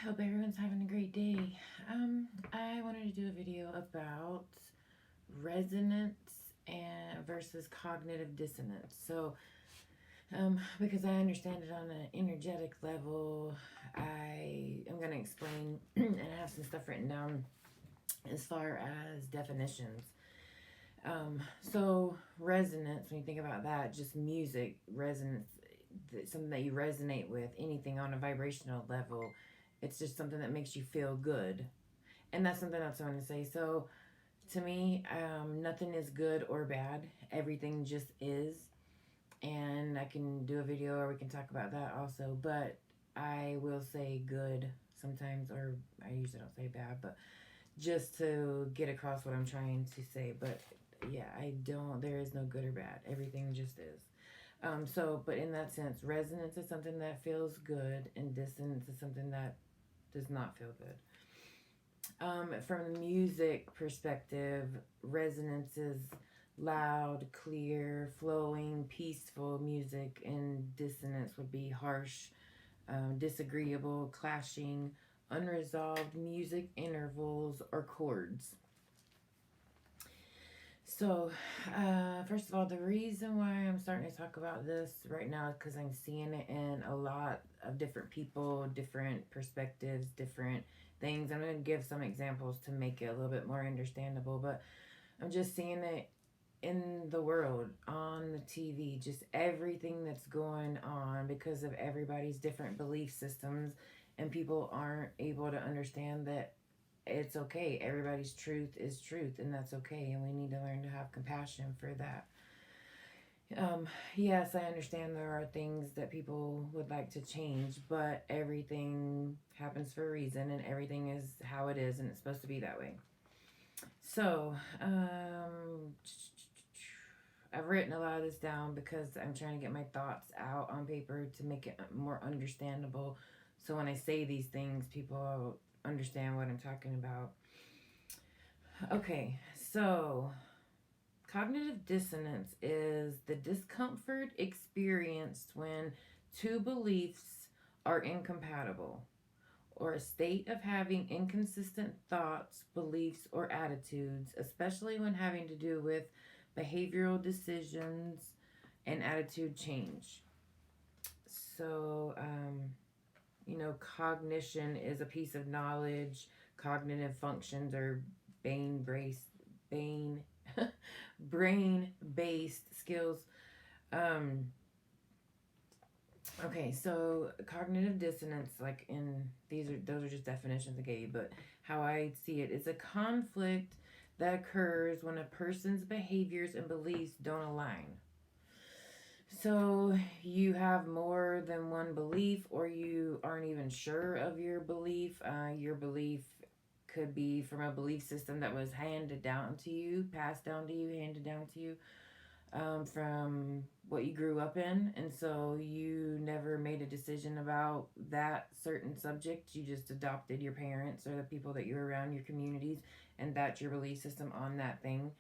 Hope everyone's having a great day. I wanted to do a video about resonance and versus cognitive dissonance. Because I understand it on an energetic level, I am going to explain and I have some stuff written down as far as definitions. So resonance, when you think about that, just music, resonance, something that you resonate with, anything on a vibrational level, it's just something that makes you feel good. And that's something else I want to say. So to me, nothing is good or bad. Everything just is. And I can do a video or we can talk about that also. But I will say good sometimes, or I usually don't say bad, but just to get across what I'm trying to say. But yeah, there is no good or bad. Everything just is. But in that sense, resonance is something that feels good, and dissonance is something that does not feel good. From a music perspective, resonance is loud, clear, flowing, peaceful music, and dissonance would be harsh, disagreeable, clashing, unresolved music intervals or chords. So, first of all, the reason why I'm starting to talk about this right now is because I'm seeing it in a lot of different people, different perspectives, different things. I'm going to give some examples to make it a little bit more understandable, but I'm just seeing it in the world, on the TV, just everything that's going on because of everybody's different belief systems, and people aren't able to understand that it's okay. Everybody's truth is truth, and that's okay. And we need to learn to have compassion for that. Yes, I understand there are things that people would like to change, but everything happens for a reason, and everything is how it is, and it's supposed to be that way. So, I've written a lot of this down because I'm trying to get my thoughts out on paper to make it more understandable. So when I say these things, people understand what I'm talking about. Okay, so cognitive dissonance is the discomfort experienced when two beliefs are incompatible, or a state of having inconsistent thoughts, beliefs, or attitudes, especially when having to do with behavioral decisions and attitude change. So, cognition is a piece of knowledge. Cognitive functions are brain brace, brain, brain-based skills. Um, okay, so cognitive dissonance, like those are just definitions I gave, but how I see it is a conflict that occurs when a person's behaviors and beliefs don't align. So you have more than one belief, or you aren't even sure of your belief. Your belief could be from a belief system that was handed down to you, passed down to you, handed down to you, from what you grew up in. And so you never made a decision about that certain subject. You just adopted your parents or the people that you're around, your communities, and that's your belief system on that thing.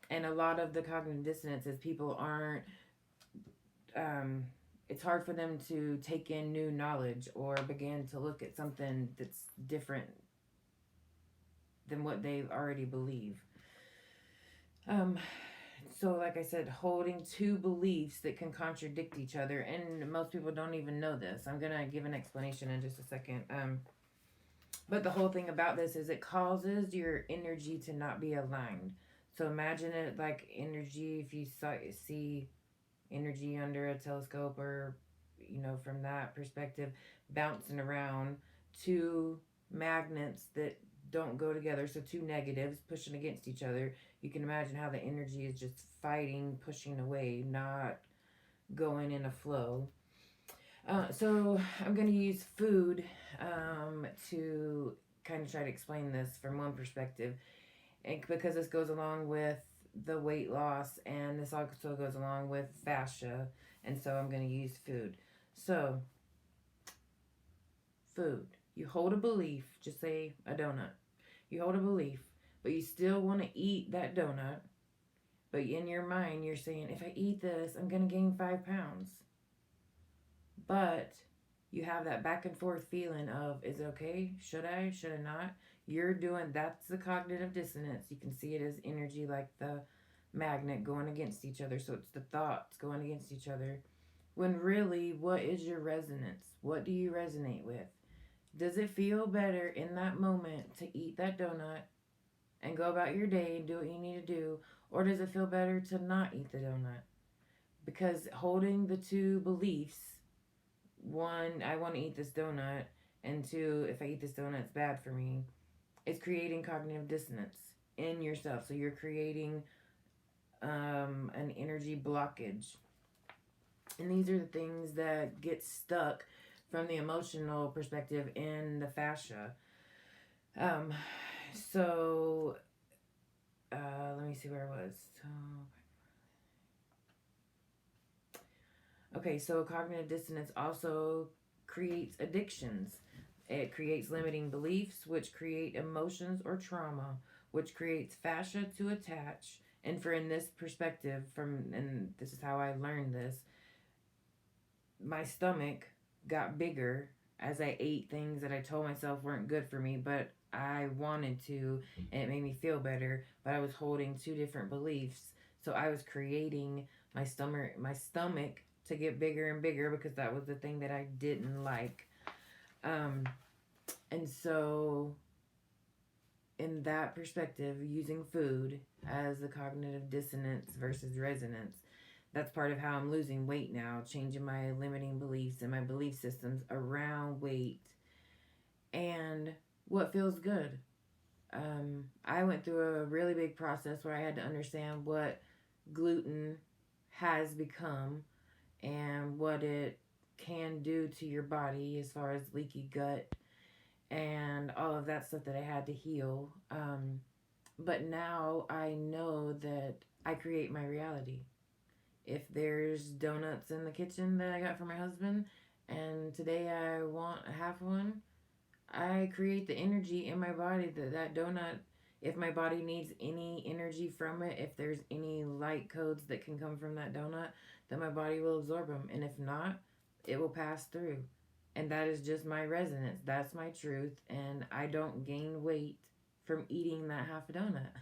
And a lot of the cognitive dissonance is people aren't it's hard for them to take in new knowledge or begin to look at something that's different than what they already believe. So, like I said, holding two beliefs that can contradict each other, and most people don't even know this. I'm gonna give an explanation in just a second. But the whole thing about this is it causes your energy to not be aligned. So imagine it like energy. If you see energy under a telescope, or from that perspective, bouncing around, two magnets that don't go together, so two negatives pushing against each other, you can imagine how the energy is just fighting, pushing away, not going in a flow. So I'm going to use food to kind of try to explain this from one perspective, and because this goes along with the weight loss, and this also goes along with fascia, and so I'm going to use food. So, food. You hold a belief, just say a donut. You hold a belief, but you still want to eat that donut, but in your mind, you're saying, if I eat this, I'm going to gain 5 pounds. But You have that back and forth feeling of, is it okay? Should I? Should I not? You're doing, that's the cognitive dissonance. You can see it as energy like the magnet going against each other. So it's the thoughts going against each other. When really, what is your resonance? What do you resonate with? Does it feel better in that moment to eat that donut and go about your day and do what you need to do? Or does it feel better to not eat the donut? Because holding the two beliefs, one, I want to eat this donut, and two, if I eat this donut, it's bad for me, it's creating cognitive dissonance in yourself. So you're creating an energy blockage. And these are the things that get stuck from the emotional perspective in the fascia. Um, so, let me see where I was. Okay, so cognitive dissonance also creates addictions. It creates limiting beliefs, which create emotions or trauma, which creates fascia to attach. And for in this perspective, and this is how I learned this, my stomach got bigger as I ate things that I told myself weren't good for me, but I wanted to, and it made me feel better. But I was holding two different beliefs, so I was creating my stomach to get bigger and bigger because that was the thing that I didn't like. And so, in that perspective, using food as the cognitive dissonance versus resonance, that's part of how I'm losing weight now, changing my limiting beliefs and my belief systems around weight and what feels good. I went through a really big process where I had to understand what gluten has become and what it can do to your body as far as leaky gut and all of that stuff that I had to heal. But now I know that I create my reality. If there's donuts in the kitchen that I got from my husband and today I want a half one, I create the energy in my body that donut, if my body needs any energy from it, if there's any light codes that can come from that donut, then my body will absorb them. And if not, it will pass through. And that is just my resonance. That's my truth. And I don't gain weight from eating that half a donut.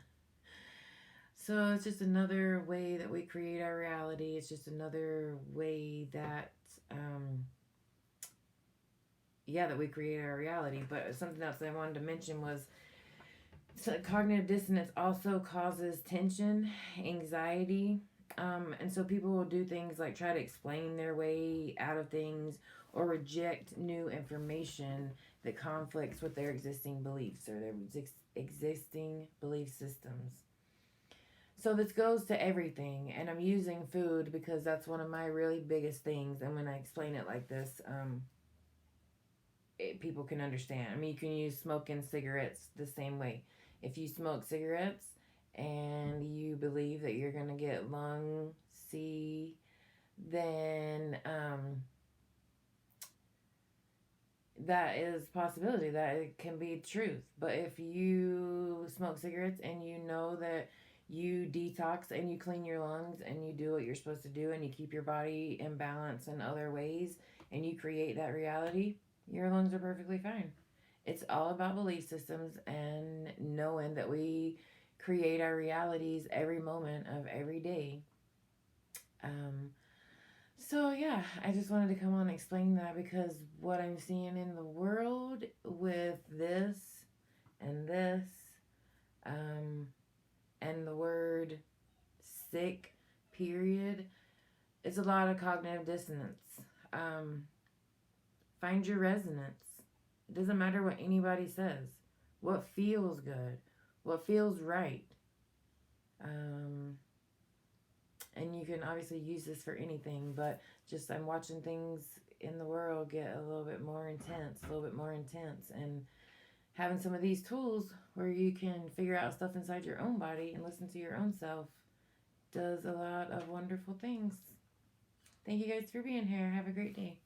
So it's just another way that we create our reality. It's just another way that, that we create our reality. But something else that I wanted to mention was, so cognitive dissonance also causes tension, anxiety. And so people will do things like try to explain their way out of things or reject new information that conflicts with their existing beliefs or their existing belief systems. So this goes to everything, and I'm using food because that's one of my really biggest things. And when I explain it like this, people can understand. I mean, you can use smoking cigarettes the same way. If you smoke cigarettes and you believe that you're going to get lung C, then that is possibility. That it can be truth. But if you smoke cigarettes and you know that you detox and you clean your lungs and you do what you're supposed to do and you keep your body in balance in other ways and you create that reality, your lungs are perfectly fine. It's all about belief systems and knowing that we create our realities every moment of every day. So yeah, I just wanted to come on and explain that because what I'm seeing in the world with this and this, and the word sick, period, it's a lot of cognitive dissonance. Find your resonance. It doesn't matter what anybody says. What feels good? What feels right? And you can obviously use this for anything, but just I'm watching things in the world get a little bit more intense, and having some of these tools where you can figure out stuff inside your own body and listen to your own self does a lot of wonderful things. Thank you guys for being here. Have a great day.